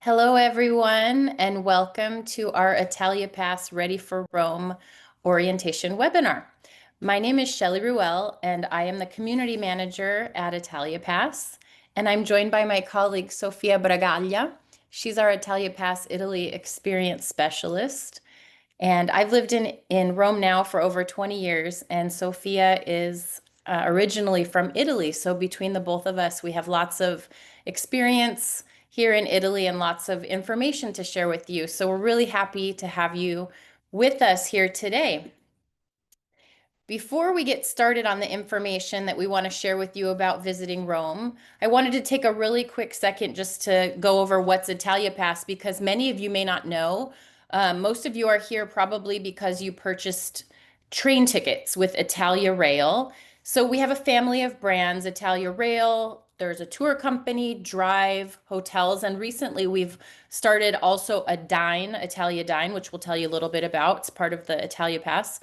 Hello, everyone, and welcome to our ItaliaPass Ready for Rome orientation webinar. My name is Shelley Ruel, and I am the community manager at ItaliaPass. And I'm joined by my colleague, Sofia Bragaglia. She's our ItaliaPass Italy experience specialist. And I've lived in Rome now for over 20 years, and Sofia is originally from Italy. So between the both of us, we have lots of experience here in Italy and lots of information to share with you. So we're really happy to have you with us here today. Before we get started on the information that we want to share with you about visiting Rome, I wanted to take a really quick second just to go over what's ItaliaPass because many of you may not know. Most of you are here probably because you purchased train tickets with Italia Rail. So we have a family of brands, Italia Rail, there's a tour company, Drive, hotels, and recently we've started also a Dine, Italia Dine, which we'll tell you a little bit about. It's part of the ItaliaPass.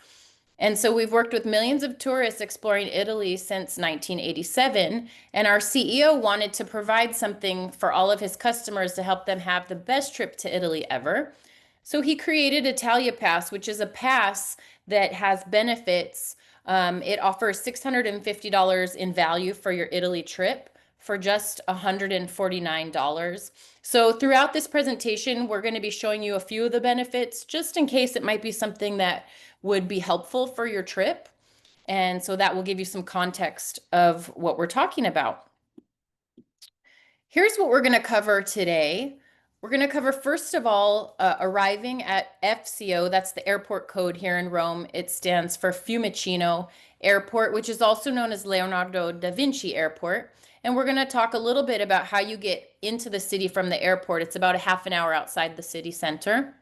And so we've worked with millions of tourists exploring Italy since 1987. And our CEO wanted to provide something for all of his customers to help them have the best trip to Italy ever. So he created ItaliaPass, which is a pass that has benefits. It offers $650 in value for your Italy trip for just $149. So throughout this presentation, we're going to be showing you a few of the benefits, just in case it might be something that would be helpful for your trip. And so that will give you some context of what we're talking about. Here's what we're going to cover today. We're going to cover, first of all, arriving at FCO. That's the airport code here in Rome. It stands for Fiumicino Airport, which is also known as Leonardo da Vinci Airport. And we're going to talk a little bit about how you get into the city from the airport. It's about a half an hour outside the city center.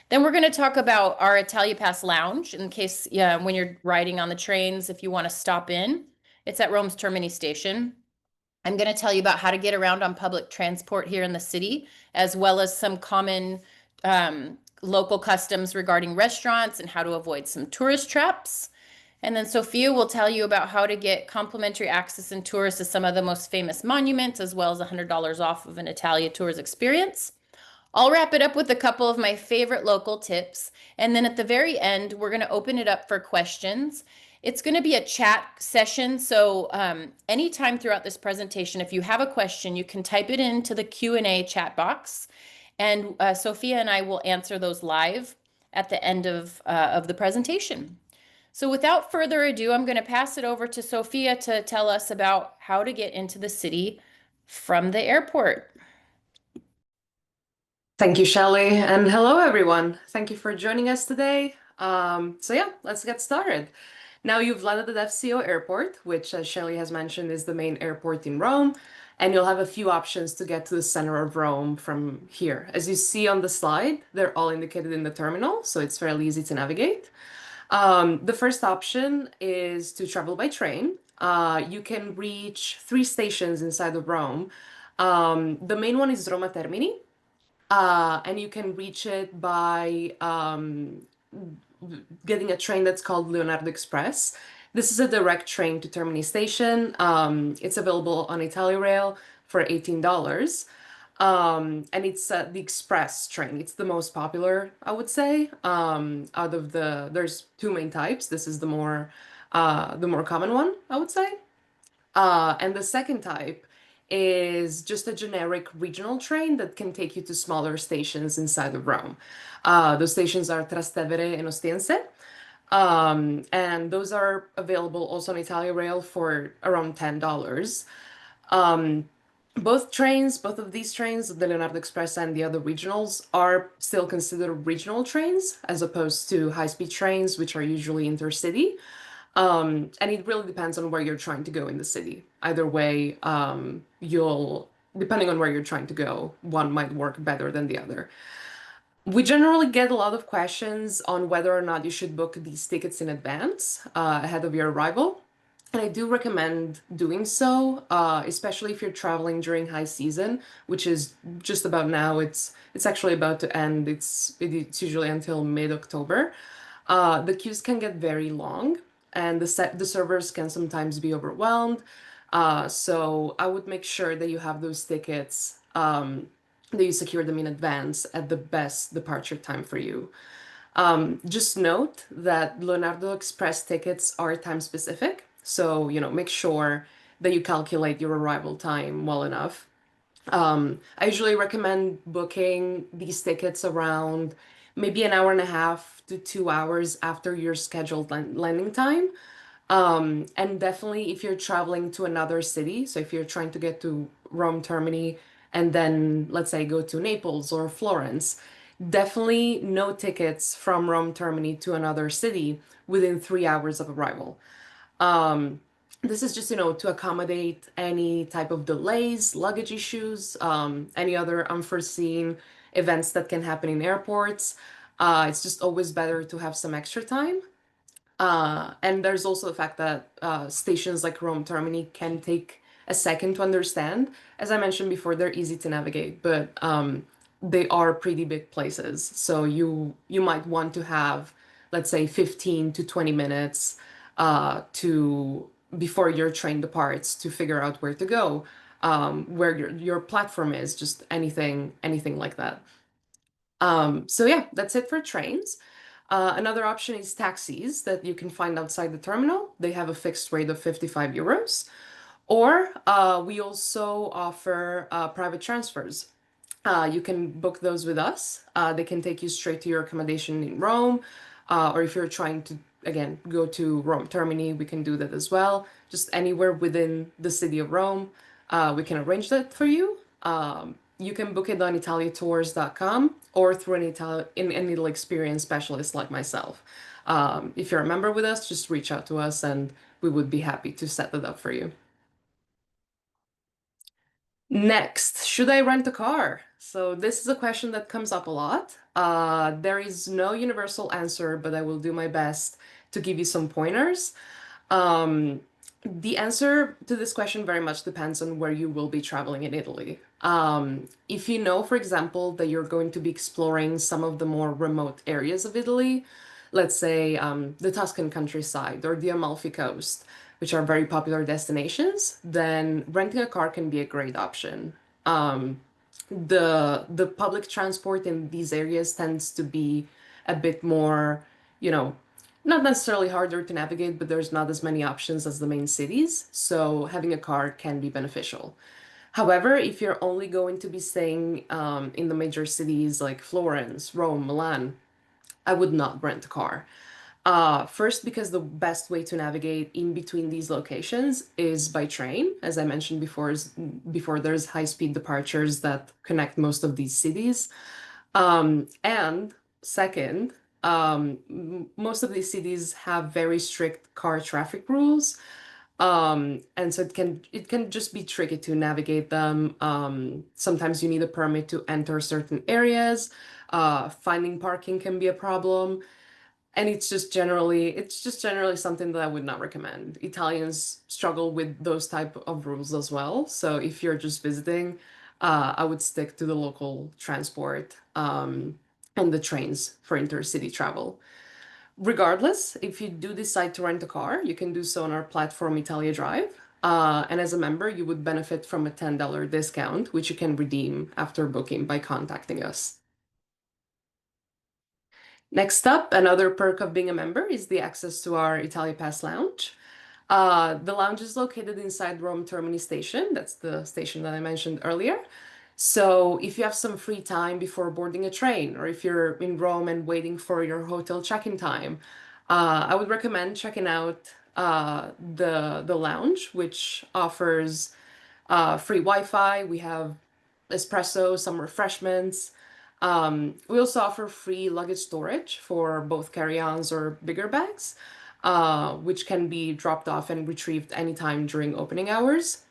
Then we're going to talk about our ItaliaPass Lounge in case, yeah, when you're riding on the trains, if you want to stop in. It's at Rome's Termini station. I'm going to tell you about how to get around on public transport here in the city, as well as some common local customs regarding restaurants and how to avoid some tourist traps. And then Sophia will tell you about how to get complimentary access and tours to some of the most famous monuments, as well as $100 off of an Italia Tours experience. I'll wrap it up with a couple of my favorite local tips. And then at the very end, we're going to open it up for questions. It's going to be a chat session. So anytime throughout this presentation, if you have a question, you can type it into the Q&A chat box. And Sophia and I will answer those live at the end of the presentation. So without further ado, I'm going to pass it over to Sophia to tell us about how to get into the city from the airport. Thank you, Shelley, and hello, everyone. Thank you for joining us today. Yeah, let's get started. Now you've landed at FCO Airport, which, as Shelley has mentioned, is the main airport in Rome, and you'll have a few options to get to the center of Rome from here. As you see on the slide, they're all indicated in the terminal, so it's fairly easy to navigate. The first option is to travel by train. You can reach 3 stations inside of Rome. The main one is Roma Termini, and you can reach it by getting a train that's called Leonardo Express. This is a direct train to Termini Station. It's available on Italia Rail for $18. And it's the express train. It's the most popular, I would say. There's 2 main types. This is the more common one, I would say. And the second type is just a generic regional train that can take you to smaller stations inside of Rome. Those stations are Trastevere and Ostiense. And those are available also on Italia Rail for around $10. Both of these trains, the Leonardo Express and the other regionals, are still considered regional trains as opposed to high-speed trains, which are usually intercity. And it really depends on where you're trying to go in the city. Either way, depending on where you're trying to go, one might work better than the other. We generally get a lot of questions on whether or not you should book these tickets in advance, ahead of your arrival. And I do recommend doing so, especially if you're traveling during high season, which is just about now. It's actually about to end. It's usually until mid-October. The queues can get very long, and the servers can sometimes be overwhelmed. So I would make sure that you have those tickets that you secure them in advance at the best departure time for you. Just note that Leonardo Express tickets are time specific, so make sure that you calculate your arrival time well enough. I usually recommend booking these tickets around maybe an hour and a half to 2 hours after your scheduled landing time. And definitely if you're traveling to another city, so if you're trying to get to Rome, Termini, and then let's say go to Naples or Florence, definitely no tickets from Rome, Termini to another city within 3 hours of arrival. Um, this is just, to accommodate any type of delays, luggage issues, any other unforeseen events that can happen in airports. It's just always better to have some extra time. And there's also the fact that stations like Rome Termini can take a second to understand. As I mentioned before, they're easy to navigate, but they are pretty big places. So you might want to have, let's say, 15 to 20 minutes to before your train departs to figure out where to go, where your platform is, just anything like that. So yeah, that's it for trains. Another option is taxis that you can find outside the terminal. They have a fixed rate of 55 euros. Or we also offer private transfers. You can book those with us. They can take you straight to your accommodation in Rome. Or if you're trying to, again, go to Rome Termini, we can do that as well. Just anywhere within the city of Rome, we can arrange that for you. You can book it on ItaliaTours.com or through any little experience specialist like myself. If you're a member with us, just reach out to us and we would be happy to set that up for you. Next, should I rent a car? So this is a question that comes up a lot. There is no universal answer, but I will do my best to give you some pointers. Um, the answer to this question very much depends on where you will be traveling in Italy. If you know, for example, that you're going to be exploring some of the more remote areas of Italy, let's say the Tuscan countryside or the Amalfi Coast, which are very popular destinations, then renting a car can be a great option. Um, the public transport in these areas tends to be a bit more, you know, not necessarily harder to navigate, but there's not as many options as the main cities, so having a car can be beneficial. However, if you're only going to be staying in the major cities like Florence, Rome, Milan, I would not rent a car. First, because the best way to navigate in between these locations is by train. As I mentioned before, before there's high-speed departures that connect most of these cities. And second, most of these cities have very strict car traffic rules. And so it can just be tricky to navigate them. Sometimes you need a permit to enter certain areas. Finding parking can be a problem. And it's just generally something that I would not recommend. Italians struggle with those type of rules as well. So if you're just visiting, I would stick to the local transport and the trains for intercity travel. Regardless, if you do decide to rent a car, you can do so on our platform Italia Drive. And as a member, you would benefit from a $10 discount, which you can redeem after booking by contacting us. Next up, another perk of being a member is the access to our ItaliaPass lounge. The lounge is located inside Rome Termini station. That's the station that I mentioned earlier. So if you have some free time before boarding a train, or if you're in Rome and waiting for your hotel check-in time, I would recommend checking out the lounge, which offers free Wi-Fi. We have espresso, some refreshments. We also offer free luggage storage for both carry-ons or bigger bags, which can be dropped off and retrieved anytime during opening hours.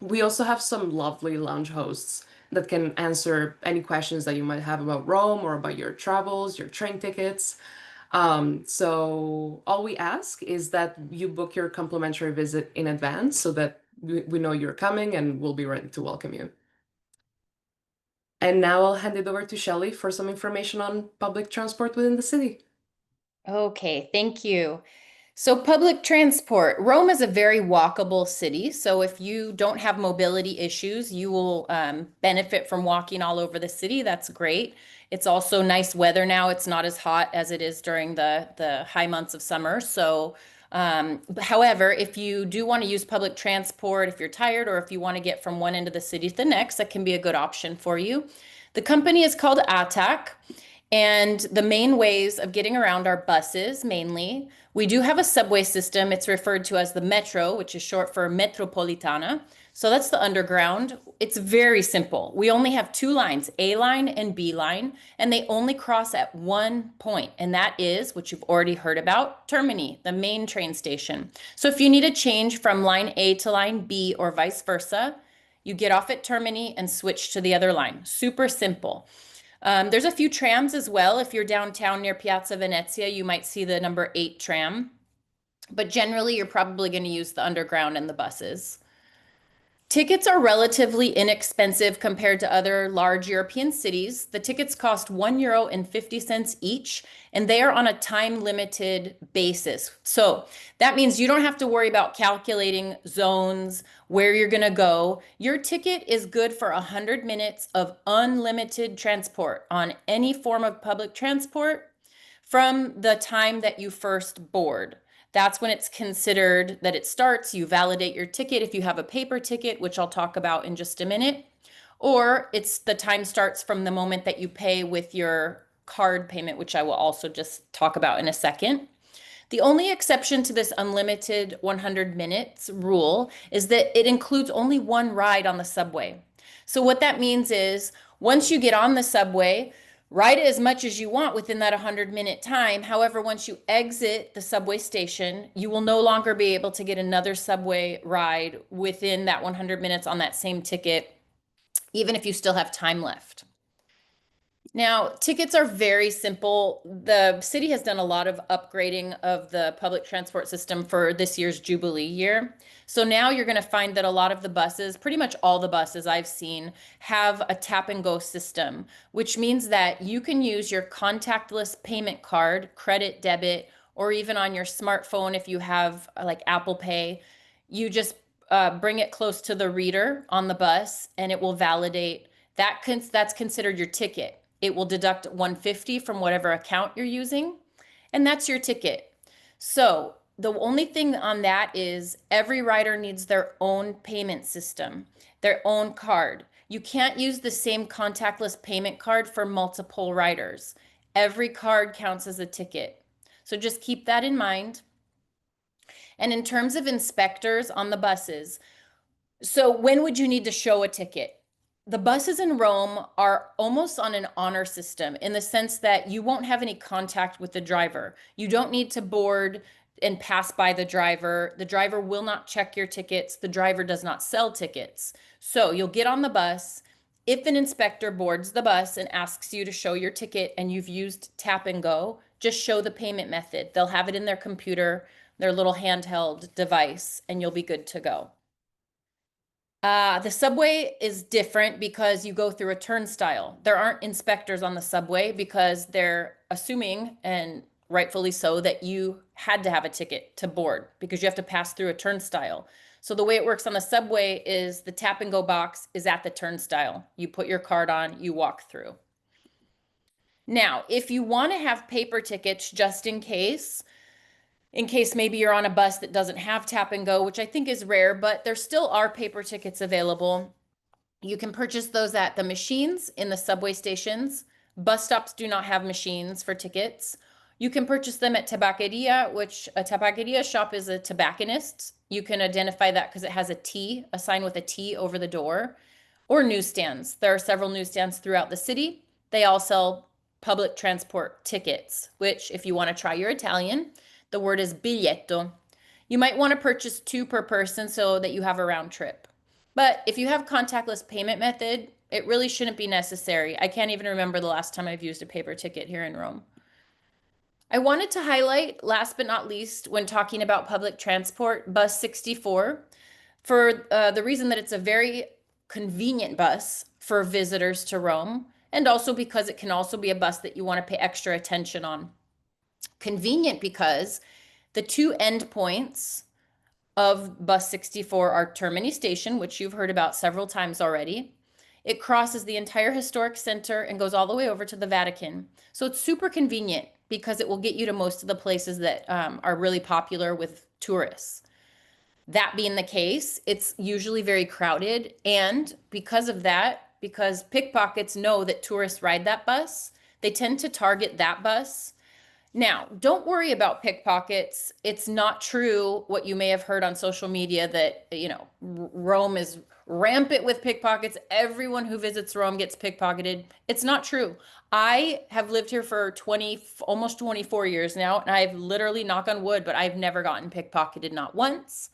We also have some lovely lounge hosts that can answer any questions that you might have about Rome or about your travels, your train tickets. So all we ask is that you book your complimentary visit in advance so that we know you're coming and we'll be ready to welcome you. And now I'll hand it over to Shelley for some information on public transport within the city. Okay, thank you. So, public transport. Rome is a very walkable city. So, if you don't have mobility issues, you will benefit from walking all over the city. That's great. It's also nice weather now. It's not as hot as it is during the high months of summer. So, however, if you do want to use public transport, if you're tired or if you want to get from one end of the city to the next, that can be a good option for you. The company is called ATAC. And the main ways of getting around are buses mainly. We do have a subway system. It's referred to as the metro, which is short for metropolitana. So that's the underground. It's very simple. We only have two lines, A line and B line, and they only cross at one point, and that is what you've already heard about, Termini, the main train station. So if you need a change from line A to line B or vice versa, you get off at Termini and switch to the other line. Super simple. There's a few trams as well. If you're downtown near Piazza Venezia, you might see the number 8 tram. But generally, you're probably going to use the underground and the buses. Tickets are relatively inexpensive compared to other large European cities. The tickets cost €1.50 each, and they are on a time limited basis. So that means you don't have to worry about calculating zones, where you're going to go. Your ticket is good for 100 minutes of unlimited transport on any form of public transport from the time that you first board. That's when it's considered that it starts. You validate your ticket if you have a paper ticket, which I'll talk about in just a minute, or it's the time starts from the moment that you pay with your card payment, which I will also just talk about in a second. The only exception to this unlimited 100 minutes rule is that it includes only one ride on the subway. So what that means is once you get on the subway, ride it as much as you want within that 100-minute time. However, once you exit the subway station, you will no longer be able to get another subway ride within that 100 minutes on that same ticket, even if you still have time left. Now, tickets are very simple. The city has done a lot of upgrading of the public transport system for this year's Jubilee year. So now you're going to find that a lot of the buses, pretty much all the buses I've seen, have a tap and go system, which means that you can use your contactless payment card, credit, debit, or even on your smartphone if you have like Apple Pay. You just bring it close to the reader on the bus and it will validate that. That's considered your ticket. It will deduct 150 from whatever account you're using, and that's your ticket. So the only thing on that is every rider needs their own payment system, their own card. You can't use the same contactless payment card for multiple riders. Every card counts as a ticket. So just keep that in mind. And in terms of inspectors on the buses, so when would you need to show a ticket? The buses in Rome are almost on an honor system in the sense that you won't have any contact with the driver. You don't need to board and pass by the driver. The driver will not check your tickets. The driver does not sell tickets. So you'll get on the bus. If an inspector boards the bus and asks you to show your ticket and you've used tap and go, just show the payment method. They'll have it in their computer, their little handheld device, and you'll be good to go. The subway is different because you go through a turnstile. There aren't inspectors on the subway because they're assuming, and rightfully so, that you had to have a ticket to board because you have to pass through a turnstile. So the way it works on the subway is the tap and go box is at the turnstile. You put your card on, you walk through. Now, if you want to have paper tickets just in case maybe you're on a bus that doesn't have tap and go, which I think is rare, but there still are paper tickets available. You can purchase those at the machines in the subway stations. Bus stops do not have machines for tickets. You can purchase them at tabaqueria, which a tabaqueria shop is a tobacconist. You can identify that because it has a sign with a T over the door, or newsstands. There are several newsstands throughout the city. They all sell public transport tickets, which if you want to try your Italian, the word is biglietto. You might want to purchase 2 per person so that you have a round trip. But if you have contactless payment method, it really shouldn't be necessary. I can't even remember the last time I've used a paper ticket here in Rome. I wanted to highlight, last but not least, when talking about public transport, bus 64, for the reason that it's a very convenient bus for visitors to Rome, and also because it can also be a bus that you want to pay extra attention on. Convenient because The two endpoints of bus 64 are Termini Station, which you've heard about several times already. It crosses the entire historic center and goes all the way over to the Vatican. So it's super convenient because it will get you to most of the places that are really popular with tourists. That being the case, it's usually very crowded. And because of that, because pickpockets know that tourists ride that bus, they tend to target that bus. Now, don't worry about pickpockets. It's not true what you may have heard on social media that, Rome is rampant with pickpockets. Everyone who visits Rome gets pickpocketed. It's not true. I have lived here for 20, almost 24 years now, and I've literally, knock on wood, but I've never gotten pickpocketed, not once.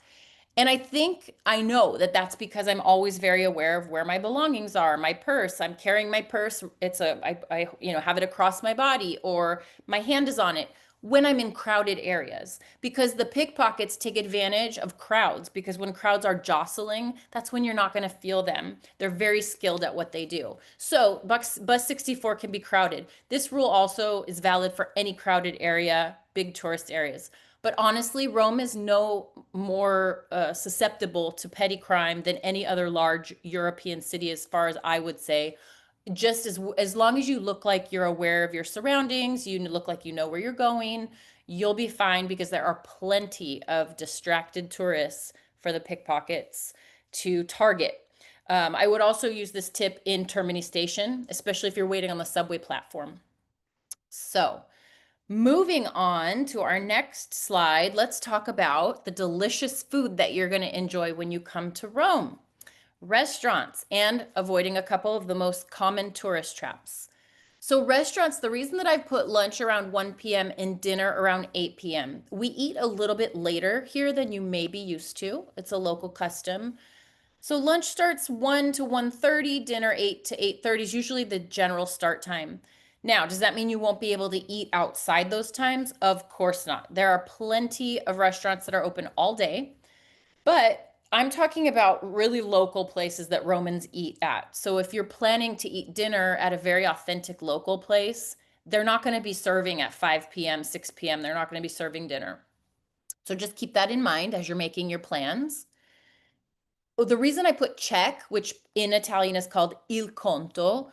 And I think I know that that's because I'm always very aware of where my belongings are, my purse. I'm carrying my purse. I have it across my body or my hand is on it when I'm in crowded areas because the pickpockets take advantage of crowds because when crowds are jostling, that's when you're not going to feel them. They're very skilled at what they do. So bus 64 can be crowded. This rule also is valid for any crowded area, big tourist areas. But honestly, Rome is no more susceptible to petty crime than any other large European city, as far as I would say. Just as long as you look like you're aware of your surroundings, you look like you know where you're going, you'll be fine because there are plenty of distracted tourists for the pickpockets to target. I would also use this tip in Termini Station, especially if you're waiting on the subway platform. So, moving on to our next slide, let's talk about the delicious food that you're going to enjoy when you come to Rome. Restaurants and avoiding a couple of the most common tourist traps. So, restaurants, the reason that I've put lunch around 1 p.m. and dinner around 8 p.m., we eat a little bit later here than you may be used to. It's a local custom. So lunch starts 1 to 1:30, dinner 8 to 8:30 is usually the general start time. Now, does that mean you won't be able to eat outside those times? Of course not. There are plenty of restaurants that are open all day, but I'm talking about really local places that Romans eat at. So if you're planning to eat dinner at a very authentic local place, they're not going to be serving at 5 p.m., 6 p.m. They're not going to be serving dinner. So just keep that in mind as you're making your plans. Well, the reason I put check, which in Italian is called il conto,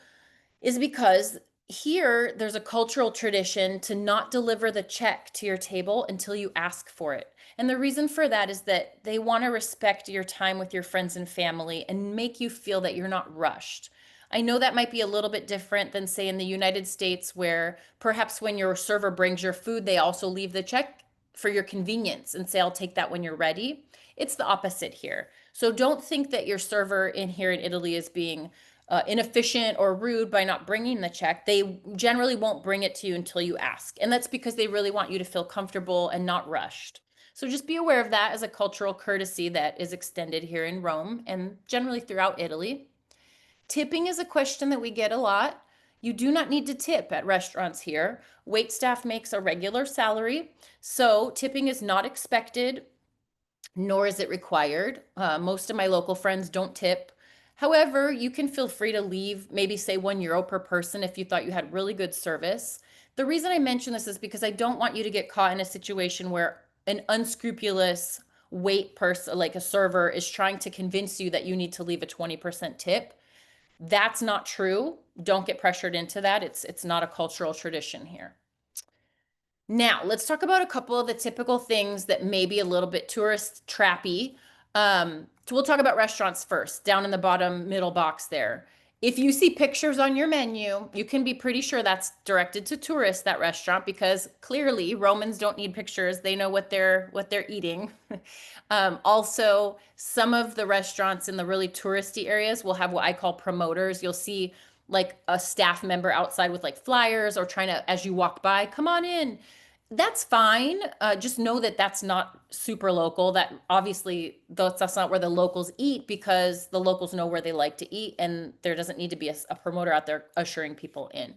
is because here there's a cultural tradition to not deliver the check to your table until you ask for it. And the reason for that is that they want to respect your time with your friends and family and make you feel that you're not rushed. I know that might be a little bit different than, say, in the United States, where perhaps when your server brings your food, they also leave the check for your convenience and say, I'll take that when you're ready. It's the opposite here. So don't think that your server in here in Italy is being inefficient or rude by not bringing the check. They generally won't bring it to you until you ask. And that's because they really want you to feel comfortable and not rushed. So just be aware of that as a cultural courtesy that is extended here in Rome and generally throughout Italy. Tipping is a question that we get a lot. You do not need to tip at restaurants here. Wait staff makes a regular salary, so tipping is not expected nor is it required. Most of my local friends don't tip. However, you can feel free to leave, maybe say €1 per person if you thought you had really good service. The reason I mention this is because I don't want you to get caught in a situation where an unscrupulous wait person, like a server, is trying to convince you that you need to leave a 20% tip. That's not true. Don't get pressured into that. It's not a cultural tradition here. Now, let's talk about a couple of the typical things that may be a little bit tourist trappy. So we'll talk about restaurants first, down in the bottom middle box there. If you see pictures on your menu, you can be pretty sure that's directed to tourists, that restaurant, because clearly Romans don't need pictures. They know what they're eating. Also, some of the restaurants in the really touristy areas will have what I call promoters. You'll see like a staff member outside with like flyers or trying to, as you walk by, come on in. That's fine. Just know that that's not super local. That obviously that's not where the locals eat because the locals know where they like to eat, and there doesn't need to be a promoter out there ushering people in.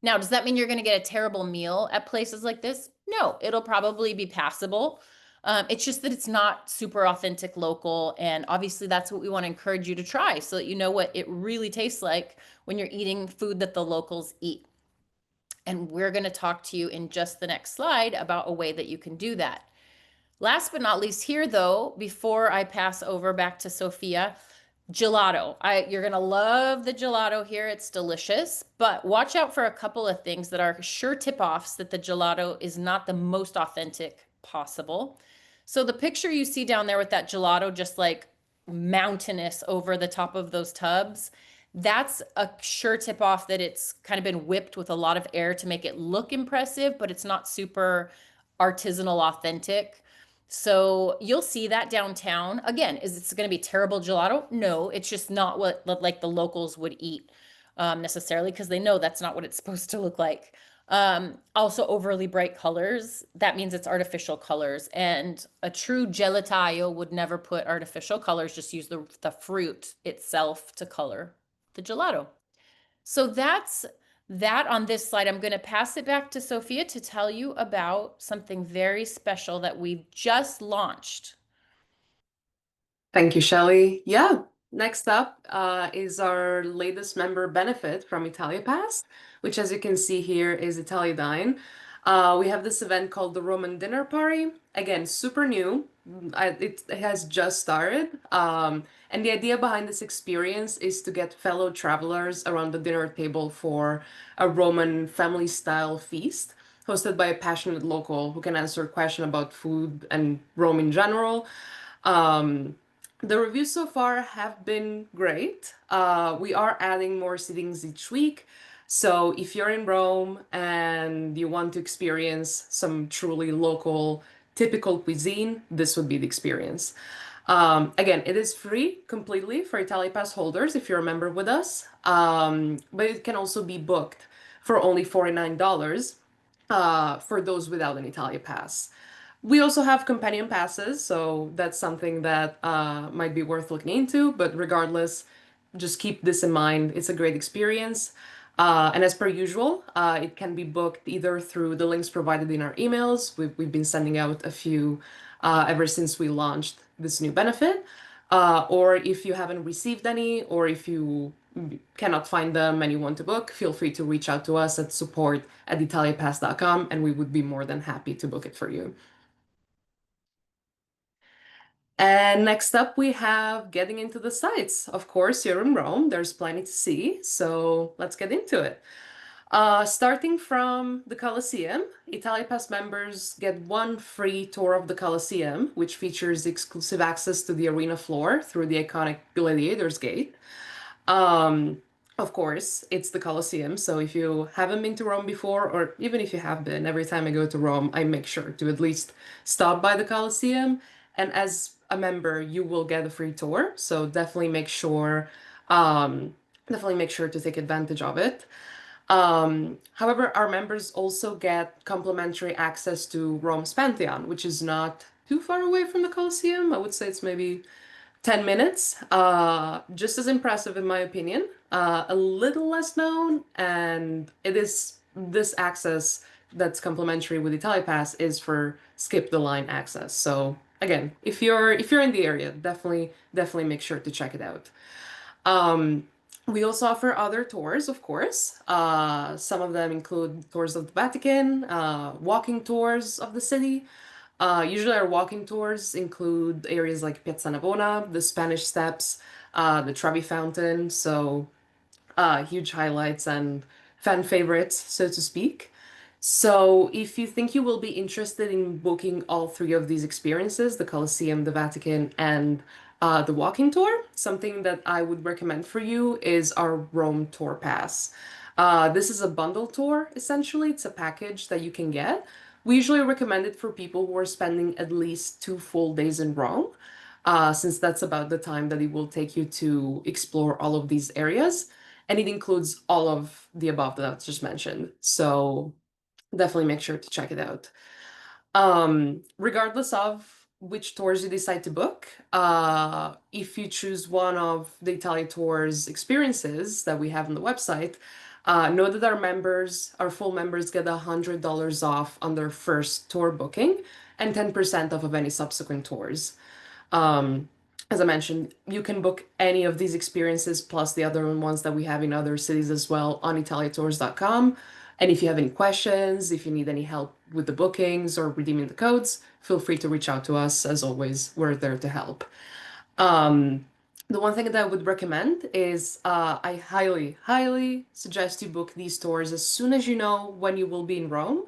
Now, does that mean you're going to get a terrible meal at places like this? No, it'll probably be passable. It's just that it's not super authentic local, and obviously that's what we want to encourage you to try so that you know what it really tastes like when you're eating food that the locals eat. And we're going to talk to you in just the next slide about a way that you can do that. Last but not least here though, before I pass over back to Sophia, gelato. You're gonna love the gelato here. It's delicious, but watch out for a couple of things that are sure tip-offs that the gelato is not the most authentic possible. So the picture you see down there with that gelato just like mountainous over the top of those tubs, that's a sure tip off that it's kind of been whipped with a lot of air to make it look impressive, but it's not super artisanal authentic. So you'll see that downtown. Again, is it going to be terrible gelato? No, it's just not what like the locals would eat necessarily because they know that's not what it's supposed to look like. Also overly bright colors. That means it's artificial colors. And a true gelataio would never put artificial colors, just use the fruit itself to color the gelato. So that's that on this slide. I'm going to pass it back to Sophia to tell you about something very special that we've just launched. Thank you, Shelley. Yeah, next up is our latest member benefit from ItaliaPass, which as you can see here is Italiadine. We have this event called the Roman Dinner Party. Again, super new. It has just started. And the idea behind this experience is to get fellow travelers around the dinner table for a Roman family-style feast hosted by a passionate local who can answer questions about food and Rome in general. Um, the reviews so far have been great. We are adding more sittings each week. So if you're in Rome and you want to experience some truly local, typical cuisine, this would be the experience. Again, it is free completely for ItaliaPass holders if you're a member with us, but it can also be booked for only $49 for those without an ItaliaPass. We also have companion passes, so that's something that might be worth looking into. But regardless, just keep this in mind. It's a great experience. And as per usual, it can be booked either through the links provided in our emails. We've been sending out a few ever since we launched this new benefit. Or if you haven't received any, or if you cannot find them and you want to book, feel free to reach out to us at support@italiapass.com and we would be more than happy to book it for you. And next up, we have getting into the sites. Of course, you're in Rome, there's plenty to see, so let's get into it. Starting from the Colosseum, ItaliaPass members get one free tour of the Colosseum, which features exclusive access to the arena floor through the iconic Gladiator's Gate. Um, of course, it's the Colosseum, so if you haven't been to Rome before, or even if you have been, every time I go to Rome, I make sure to at least stop by the Colosseum. And as a member, you will get a free tour, so um, definitely make sure to take advantage of it. However, our members also get complimentary access to Rome's Pantheon, which is not too far away from the Colosseum. I would say it's maybe 10 minutes. Just as impressive in my opinion. A little less known, and it is this access that's complimentary with ItaliaPass is for skip the line access. So again, if you're in the area, definitely make sure to check it out. Um, we also offer other tours, of course. Some of them include tours of the Vatican, walking tours of the city. Usually our walking tours include areas like Piazza Navona, the Spanish Steps, the Trevi Fountain, so huge highlights and fan favorites, so to speak. So if you think you will be interested in booking all three of these experiences, the Colosseum, the Vatican, and the walking tour, something that I would recommend for you is our Rome Tour Pass. This is a bundle tour, essentially. It's a package that you can get. We usually recommend it for people who are spending at least 2 full days in Rome, since that's about the time that it will take you to explore all of these areas. And it includes all of the above that I've just mentioned. So definitely make sure to check it out. Regardless of which tours you decide to book, if you choose one of the Italia Tours experiences that we have on the website, know that our full members get $100 off on their first tour booking and 10% off of any subsequent tours. Um, as I mentioned, you can book any of these experiences plus the other ones that we have in other cities as well on italiatours.com. And if you have any questions, if you need any help with the bookings or redeeming the codes, feel free to reach out to us. As always, we're there to help. Um, the one thing that I would recommend is I highly, highly suggest you book these tours as soon as you know when you will be in Rome.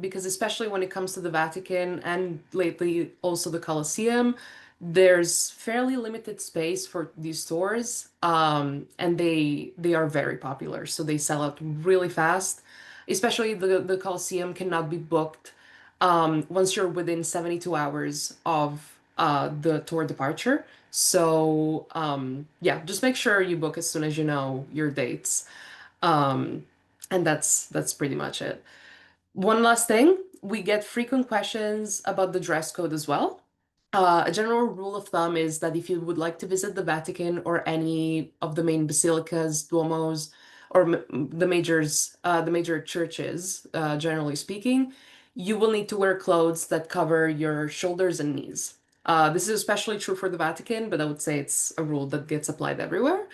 Because especially when it comes to the Vatican and lately also the Colosseum, there's fairly limited space for these tours, and they are very popular, so they sell out really fast. Especially the Colosseum cannot be booked once you're within 72 hours of the tour departure. So yeah, just make sure you book as soon as you know your dates. Um, and that's pretty much it. One last thing, we get frequent questions about the dress code as well. A general rule of thumb is that if you would like to visit the Vatican or any of the main basilicas, duomos, or the major churches, generally speaking, you will need to wear clothes that cover your shoulders and knees. This is especially true for the Vatican, but I would say it's a rule that gets applied everywhere.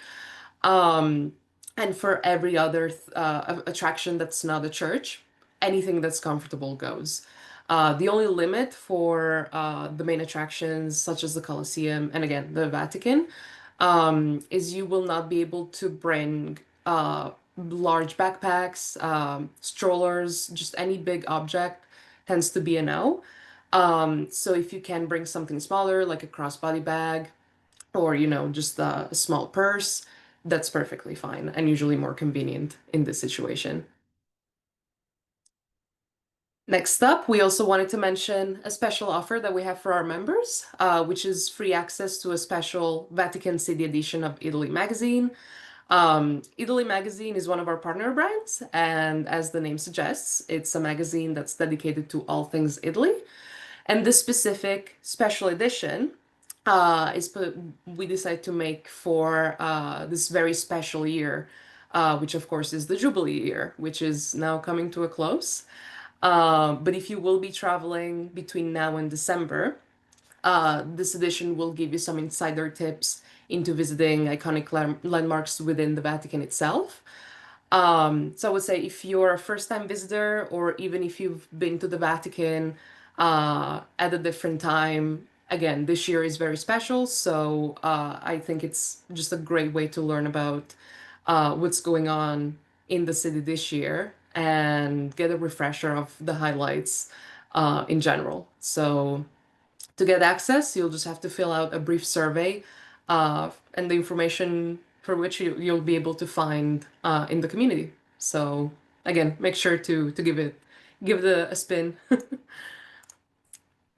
Um, and for every other attraction that's not a church, anything that's comfortable goes. The only limit for the main attractions, such as the Colosseum and again the Vatican, is you will not be able to bring large backpacks, strollers, just any big object tends to be a no. So if you can bring something smaller, like a crossbody bag, or just a small purse, that's perfectly fine and usually more convenient in this situation. Next up, we also wanted to mention a special offer that we have for our members, which is free access to a special Vatican City edition of Italy magazine. Italy magazine is one of our partner brands, and as the name suggests, it's a magazine that's dedicated to all things Italy. And this specific special edition we decided to make for this very special year, which of course is the Jubilee year, which is now coming to a close. But if you will be traveling between now and December, this edition will give you some insider tips into visiting iconic landmarks within the Vatican itself. So I would say if you're a first-time visitor, or even if you've been to the Vatican at a different time, again, this year is very special. So I think it's just a great way to learn about what's going on in the city this year and get a refresher of the highlights in general. So to get access, you'll just have to fill out a brief survey, and the information for which you'll be able to find in the community. So again, make sure to give it a spin.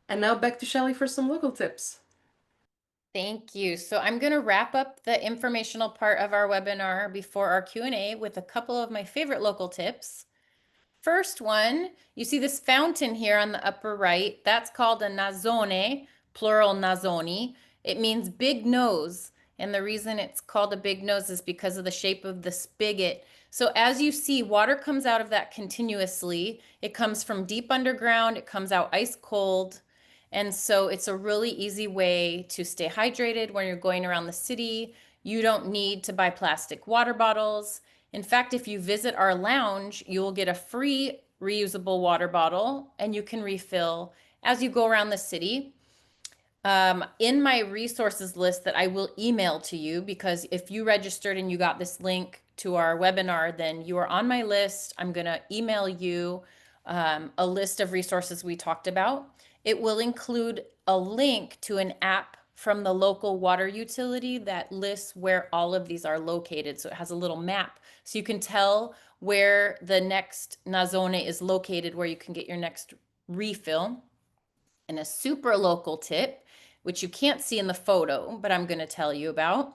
And now back to Shelley for some local tips. Thank you. So I'm going to wrap up the informational part of our webinar before our Q&A with a couple of my favorite local tips. First one, you see this fountain here on the upper right. That's called a nazzone, plural nazzoni. It means big nose. And the reason it's called a big nose is because of the shape of the spigot. So as you see, water comes out of that continuously. It comes from deep underground. It comes out ice cold. And so it's a really easy way to stay hydrated when you're going around the city. You don't need to buy plastic water bottles. In fact, if you visit our lounge, you will get a free reusable water bottle and you can refill as you go around the city. In my resources list that I will email to you, because if you registered and you got this link to our webinar, then you are on my list. I'm going to email you a list of resources we talked about. It will include a link to an app from the local water utility that lists where all of these are located. So it has a little map so you can tell where the next Nazzone is located, where you can get your next refill. And a super local tip, which you can't see in the photo, but I'm going to tell you about.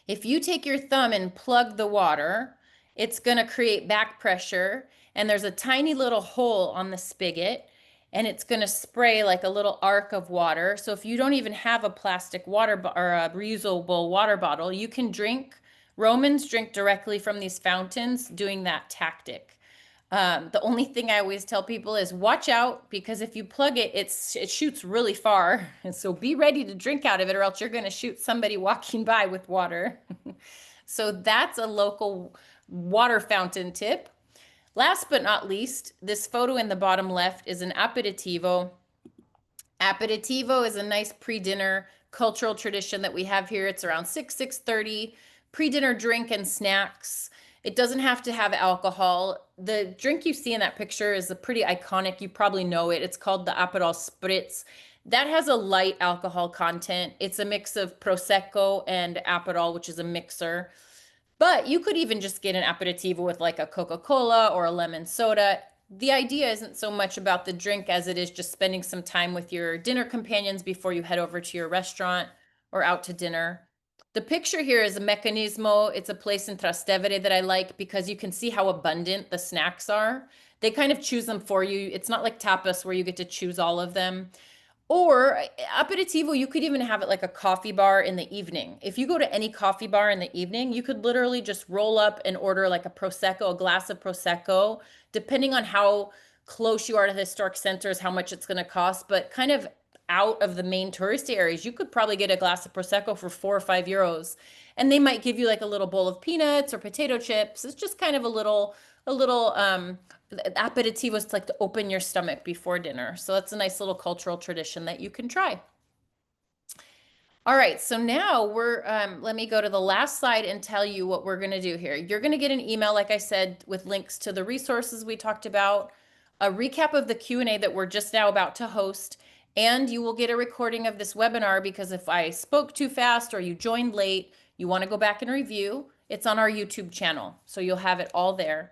If you take your thumb and plug the water, it's going to create back pressure, and there's a tiny little hole on the spigot, and it's going to spray like a little arc of water. So if you don't even have a plastic water or a reusable water bottle, you can drink. Romans drink directly from these fountains doing that tactic. The only thing I always tell people is watch out, because if you plug it, it shoots really far. And so be ready to drink out of it, or else you're going to shoot somebody walking by with water. So that's a local water fountain tip. Last but not least, this photo in the bottom left is an aperitivo. Aperitivo is a nice pre-dinner cultural tradition that we have here. It's around 6:30, pre-dinner drink and snacks. It doesn't have to have alcohol. The drink you see in that picture is a pretty iconic. You probably know it. It's called the Aperol Spritz. That has a light alcohol content. It's a mix of Prosecco and Aperol, which is a mixer. But you could even just get an aperitivo with like a Coca-Cola or a lemon soda. The idea isn't so much about the drink as it is just spending some time with your dinner companions before you head over to your restaurant or out to dinner. The picture here is a Meccanismo. It's a place in Trastevere that I like because you can see how abundant the snacks are. They kind of choose them for you. It's not like tapas where you get to choose all of them. Or aperitivo, you could even have it like a coffee bar in the evening. If you go to any coffee bar in the evening, you could literally just roll up and order like a Prosecco, a glass of Prosecco, depending on how close you are to the historic centers, how much it's going to cost. But kind of out of the main touristy areas, you could probably get a glass of Prosecco for €4 or €5. And they might give you like a little bowl of peanuts or potato chips. It's just kind of a little aperitivo is like to open your stomach before dinner. So that's a nice little cultural tradition that you can try. All right, so now let me go to the last slide and tell you what we're going to do here. You're going to get an email, like I said, with links to the resources we talked about, a recap of the Q&A that we're just now about to host, and you will get a recording of this webinar because if I spoke too fast or you joined late, you want to go back and review, it's on our YouTube channel. So you'll have it all there.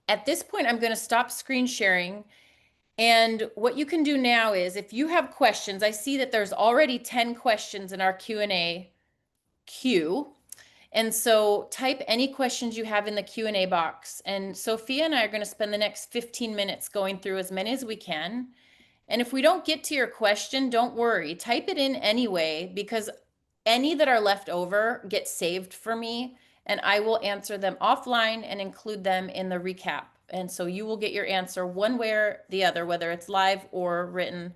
At this point, I'm going to stop screen sharing. And what you can do now is if you have questions, I see that there's already 10 questions in our Q&A queue. And so type any questions you have in the Q&A box. And Sophia and I are going to spend the next 15 minutes going through as many as we can. And if we don't get to your question, don't worry. Type it in anyway, because any that are left over get saved for me, and I will answer them offline and include them in the recap. And so you will get your answer one way or the other, whether it's live or written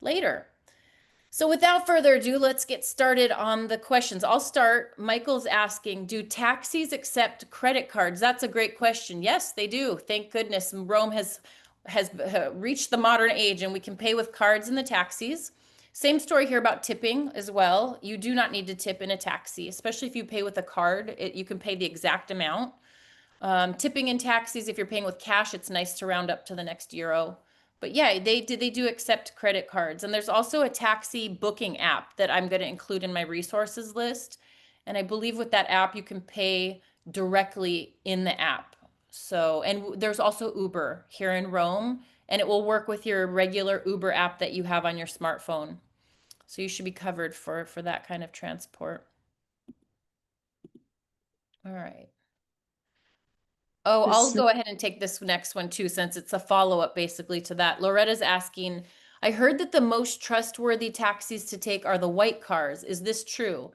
later. So without further ado, let's get started on the questions. I'll start. Michael's asking, do taxis accept credit cards? That's a great question. Yes, they do. Thank goodness Rome has reached the modern age and we can pay with cards in the taxis. Same story here about tipping as well. You do not need to tip in a taxi, especially if you pay with a card. You can pay the exact amount. Tipping in taxis, if you're paying with cash, it's nice to round up to the next euro. But yeah, they do accept credit cards. And there's also a taxi booking app that I'm going to include in my resources list. And I believe with that app, you can pay directly in the app. So, and there's also Uber here in Rome, and it will work with your regular Uber app that you have on your smartphone. So you should be covered for that kind of transport. All right. Oh, I'll This go ahead and take this next one too, since it's a follow-up basically to that. Loretta's asking, I heard that the most trustworthy taxis to take are the white cars. Is this true?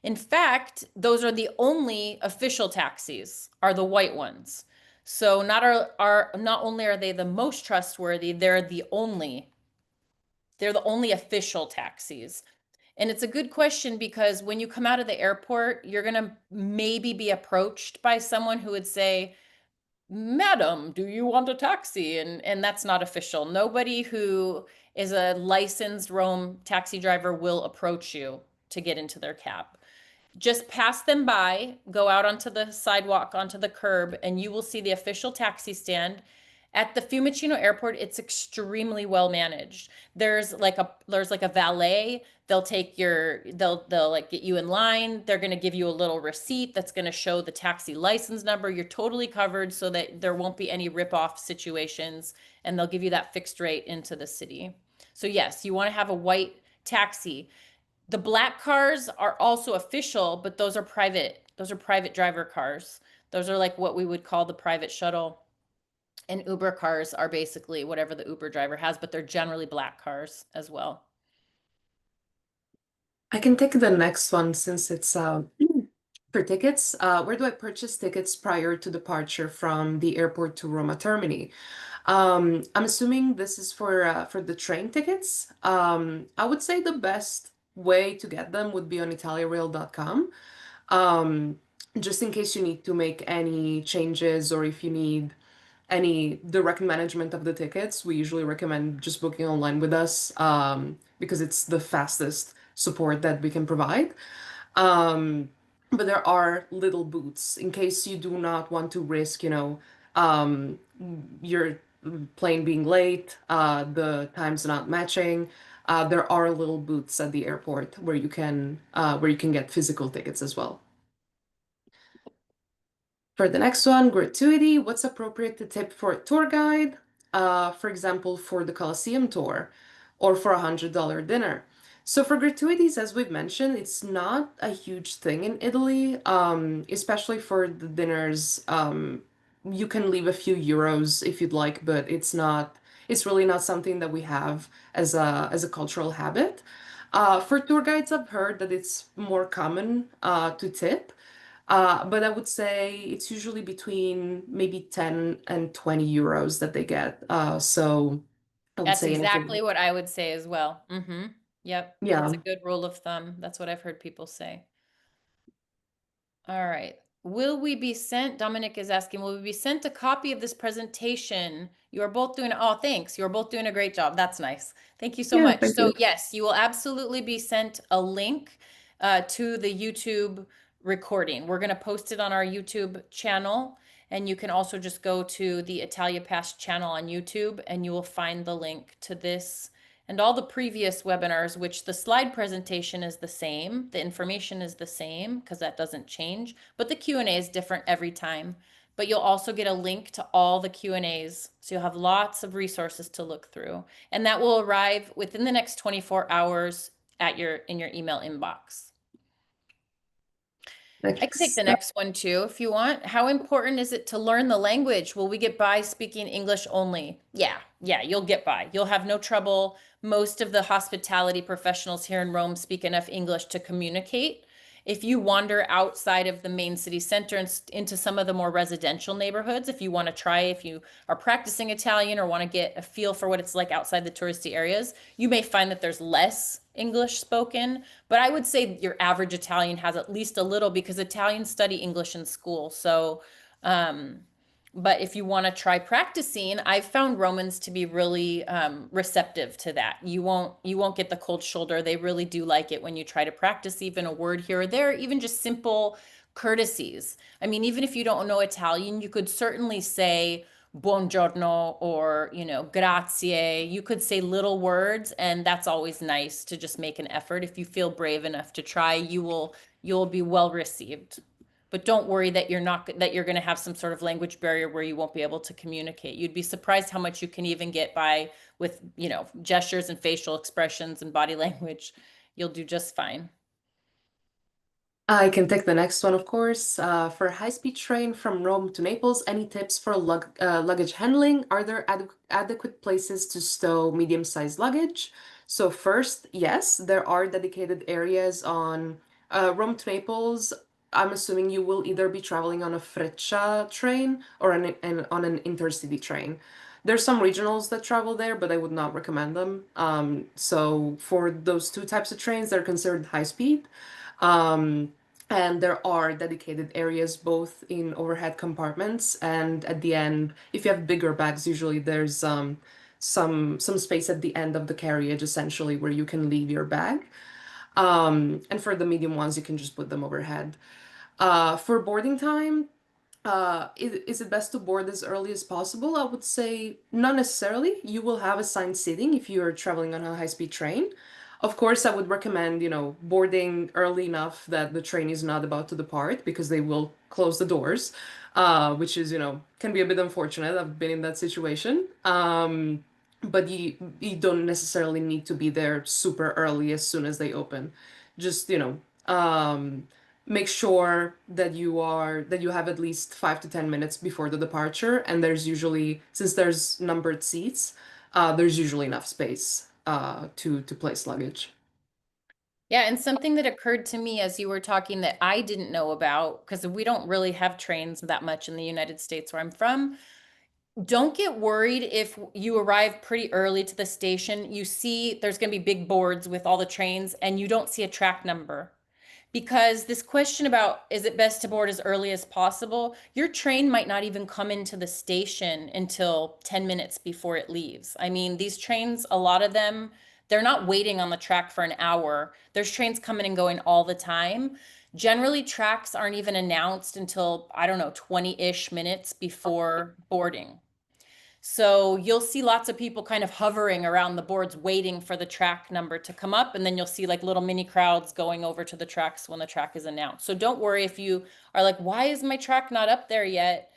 In fact, those are the only official taxis, are the white ones. So not only are they the most trustworthy, they're the only official taxis. And it's a good question because when you come out of the airport, you're gonna maybe be approached by someone who would say, Madam, do you want a taxi? And that's not official. Nobody who is a licensed Rome taxi driver will approach you to get into their cab. Just pass them by, go out onto the sidewalk, onto the curb, and you will see the official taxi stand. At the Fiumicino airport, it's extremely well managed. There's like a valet. They'll like get you in line. They're going to give you a little receipt that's going to show the taxi license number. You're totally covered so that there won't be any rip-off situations, and they'll give you that fixed rate into the city. So yes, you want to have a white taxi. The black cars are also official, but those are private. Those are private driver cars. Those are like what we would call the private shuttle. And Uber cars are basically whatever the Uber driver has, but they're generally black cars as well. I can take the next one since it's for tickets. Where do I purchase tickets prior to departure from the airport to Roma Termini? I'm assuming this is for the train tickets. I would say the best way to get them would be on ItaliaRail.com. just in case you need to make any changes or if you need any direct management of the tickets, we usually recommend just booking online with us because it's the fastest support that we can provide. Um, but there are little booths in case you do not want to risk, um, your plane being late, the times not matching. There are little booths at the airport where you can get physical tickets as well. For the next one, gratuity, what's appropriate to tip for a tour guide? For example, for the Colosseum tour or for $100 dinner. So for gratuities, as we've mentioned, it's not a huge thing in Italy, especially for the dinners. You can leave a few euros if you'd like, but it's really not something that we have as a cultural habit. For tour guides, I've heard that it's more common to tip. But I would say it's usually between maybe 10 and 20 euros that they get. So I would That's say anything. exactly what I would say as well. Yep, that's a Yeah. good rule of thumb. That's what I've heard people say. All right. Will we be sent, Dominic is asking, will we be sent a copy of this presentation? You are both doing, oh, thanks. You're both doing a great job. That's nice. Thank you so Yeah, much. thank So you. yes, you will absolutely be sent a link to the YouTube recording. We're going to post it on our YouTube channel. And you can also just go to the ItaliaPass channel on YouTube and you will find the link to this and all the previous webinars, which the slide presentation is the same, the information is the same because that doesn't change, but the Q&A is different every time. But you'll also get a link to all the Q&As, so you'll have lots of resources to look through, and that will arrive within the next 24 hours at in your email inbox. I can take the Next. next one too if you want. How important is it to learn the language? Will we get by speaking English only? Yeah, you'll get by. You'll have no trouble. Most of the hospitality professionals here in Rome speak enough English to communicate. If you wander outside of the main city center and into some of the more residential neighborhoods, if you want to try, if you are practicing Italian or want to get a feel for what it's like outside the touristy areas, you may find that there's less English spoken, but I would say your average Italian has at least a little because Italians study English in school. So, um, but if you want to try practicing, I've found Romans to be really receptive to that. You won't get the cold shoulder. They really do like it when you try to practice even a word here or there, even just simple courtesies. I mean, even if you don't know Italian, you could certainly say buongiorno or, grazie. You could say little words, and that's always nice to just make an effort. If you feel brave enough to try, you'll be well received. But don't worry that you're going to have some sort of language barrier where you won't be able to communicate. You'd be surprised how much you can even get by with, gestures and facial expressions and body language. You'll do just fine. I can take the next one, of course. For a high-speed train from Rome to Naples, any tips for luggage handling? Are there adequate places to stow medium-sized luggage? So first, yes, there are dedicated areas on Rome to Naples. I'm assuming you will either be traveling on a Freccia train or on an intercity train. There's some regionals that travel there, but I would not recommend them. So for those two types of trains, they're considered high speed. Um, and there are dedicated areas both in overhead compartments and at the end, if you have bigger bags, usually there's some space at the end of the carriage essentially where you can leave your bag. And for the medium ones, you can just put them overhead. For boarding time, is it best to board as early as possible? I would say not necessarily. You will have assigned seating if you're traveling on a high-speed train. Of course, I would recommend, boarding early enough that the train is not about to depart because they will close the doors, which is, can be a bit unfortunate. I've been in that situation. But you don't necessarily need to be there super early as soon as they open. Just, make sure that you have at least 5 to 10 minutes before the departure, and there's usually since there's numbered seats, there's usually enough space to place luggage. Yeah, and something that occurred to me as you were talking that I didn't know about, because we don't really have trains that much in the United States where I'm from. Don't get worried if you arrive pretty early to the station. You see there's going to be big boards with all the trains and you don't see a track number because this question about is it best to board as early as possible, your train might not even come into the station until 10 minutes before it leaves. I mean, these trains, a lot of them, they're not waiting on the track for an hour. There's trains coming and going all the time. Generally, tracks aren't even announced until, I don't know, 20-ish minutes before boarding. So you'll see lots of people kind of hovering around the boards waiting for the track number to come up. And then you'll see like little mini crowds going over to the tracks when the track is announced. So don't worry if you are like, why is my track not up there yet?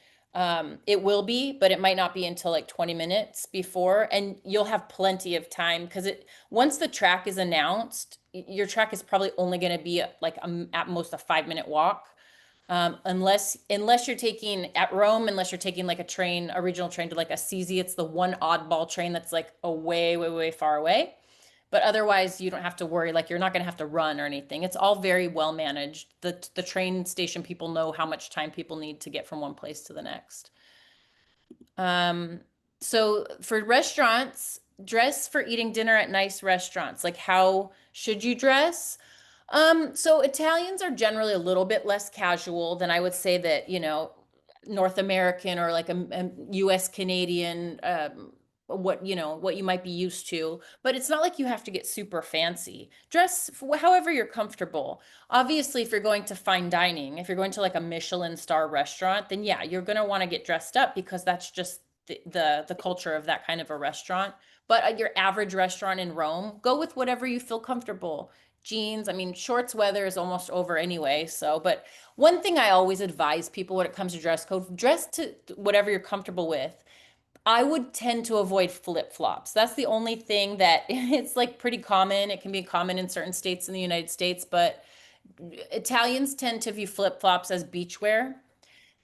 It will be, but it might not be until like 20 minutes before. And you'll have plenty of time because once the track is announced, your track is probably only going to be like at most a 5-minute walk. Unless you're taking at Rome, unless you're taking like a train, a regional train to like Assisi, it's the one oddball train that's like a way far away. But otherwise, you don't have to worry. Like you're not going to have to run or anything. It's all very well managed. The train station people know how much time people need to get from one place to the next. Um, so for restaurants, dress for eating dinner at nice restaurants. Like how should you dress? So Italians are generally a little bit less casual than I would say that, North American or like a US Canadian, what you might be used to, but it's not like you have to get super fancy. Dress however you're comfortable. Obviously, if you're going to fine dining, if you're going to like a Michelin star restaurant, then yeah, you're going to want to get dressed up because that's just the culture of that kind of a restaurant. But at your average restaurant in Rome, go with whatever you feel comfortable. Jeans, I mean, shorts weather is almost over anyway. So, but one thing I always advise people when it comes to dress code, dress to whatever you're comfortable with. I would tend to avoid flip-flops. That's the only thing that it's like pretty common. It can be common in certain states in the United States, but Italians tend to view flip-flops as beachwear.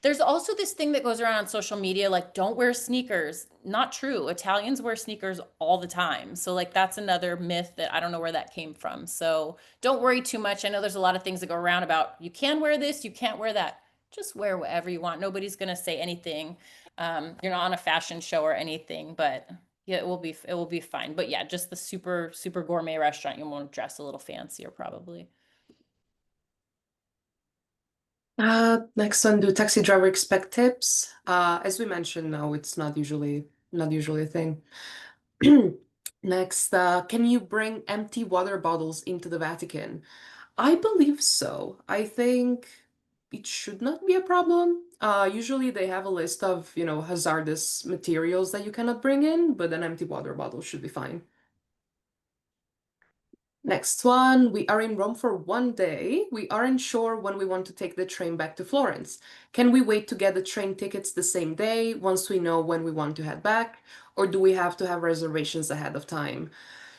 There's also this thing that goes around on social media, like, don't wear sneakers. Not true. Italians wear sneakers all the time. So, like, that's another myth that I don't know where that came from. So, don't worry too much. I know there's a lot of things that go around about you can wear this, you can't wear that. Just wear whatever you want. Nobody's going to say anything. You're not on a fashion show or anything, but yeah, it will be fine. But yeah, just the super, super gourmet restaurant, you want to dress a little fancier probably. Next one, do taxi driver expect tips? As we mentioned, no, it's not usually a thing. Next, can you bring empty water bottles into the Vatican? I believe so. I think it should not be a problem. Usually they have a list of, hazardous materials that you cannot bring in, but an empty water bottle should be fine. Next one, we are in Rome for one day. We aren't sure when we want to take the train back to Florence. Can we wait to get the train tickets the same day once we know when we want to head back? Or do we have to have reservations ahead of time?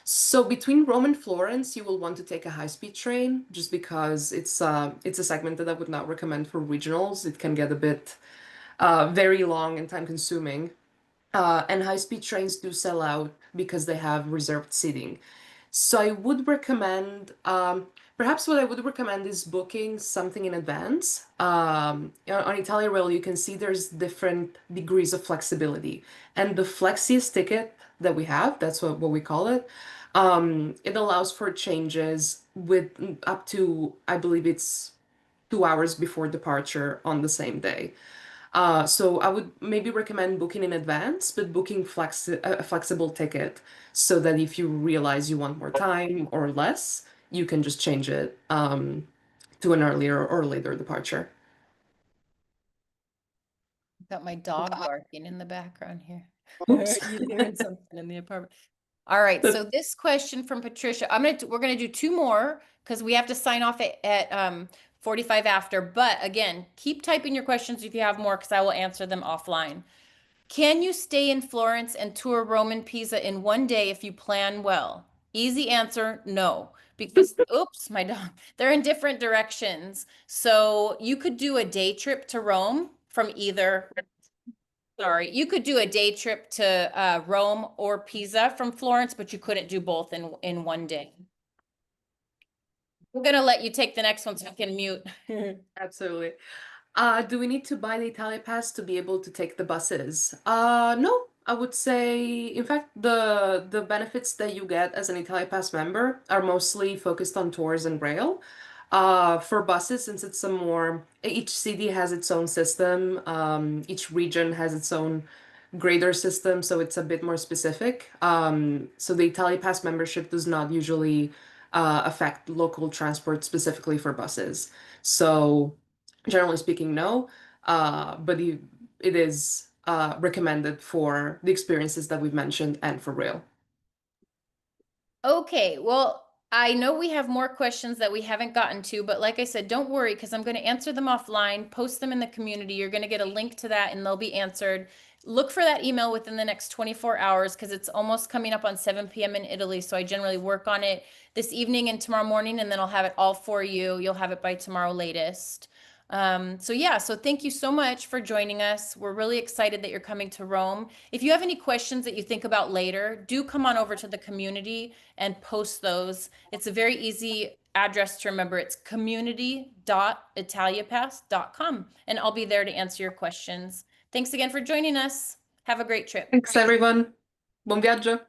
So between Rome and Florence, you will want to take a high-speed train just because it's a segment that I would not recommend for regionals. It can get a bit very long and time-consuming. And high-speed trains do sell out because they have reserved seating. So I would recommend, perhaps what I would recommend is booking something in advance. On Italia Rail, you can see there's different degrees of flexibility. And the flexiest ticket that we have, that's what we call it, it allows for changes with up to, I believe it's 2 hours before departure on the same day. So I would maybe recommend booking in advance, but booking a flexible ticket so that if you realize you want more time or less, you can just change it to an earlier or later departure. Got my dog barking in the background here. Oops. You hearing something in the apartment? All right, so this question from Patricia, we're gonna do two more because we have to sign off at 45 after. But again, keep typing your questions if you have more because I will answer them offline. Can you stay in Florence and tour Rome and Pisa in one day if you plan well? Easy answer, no. Because, oops, my dog, they're in different directions. So you could do a day trip to Rome from either. Sorry, you could do a day trip to Rome or Pisa from Florence, but you couldn't do both in one day. We're gonna let you take the next one so you can mute. Absolutely. Do we need to buy the ItaliaPass to be able to take the buses? No, I would say, in fact, the benefits that you get as an ItaliaPass member are mostly focused on tours and rail. For buses, since each city has its own system, each region has its own grader system, so it's a bit more specific. So the ItaliaPass membership does not usually affect local transport specifically for buses. So generally speaking, no. It is recommended for the experiences that we've mentioned and for rail. Okay, well, I know we have more questions that we haven't gotten to, but like I said, don't worry because I'm going to answer them offline, post them in the community. You're going to get a link to that and they'll be answered. Look for that email within the next 24 hours because it's almost coming up on 7 p.m. in Italy. So I generally work on it this evening and tomorrow morning, and then I'll have it all for you. You'll have it by tomorrow latest. So yeah, so thank you so much for joining us. We're really excited that you're coming to Rome. If you have any questions that you think about later, do come on over to the community and post those. It's a very easy address to remember. It's community.italiapass.com, and I'll be there to answer your questions. Thanks again for joining us. Have a great trip. Thanks, everyone. Buon viaggio.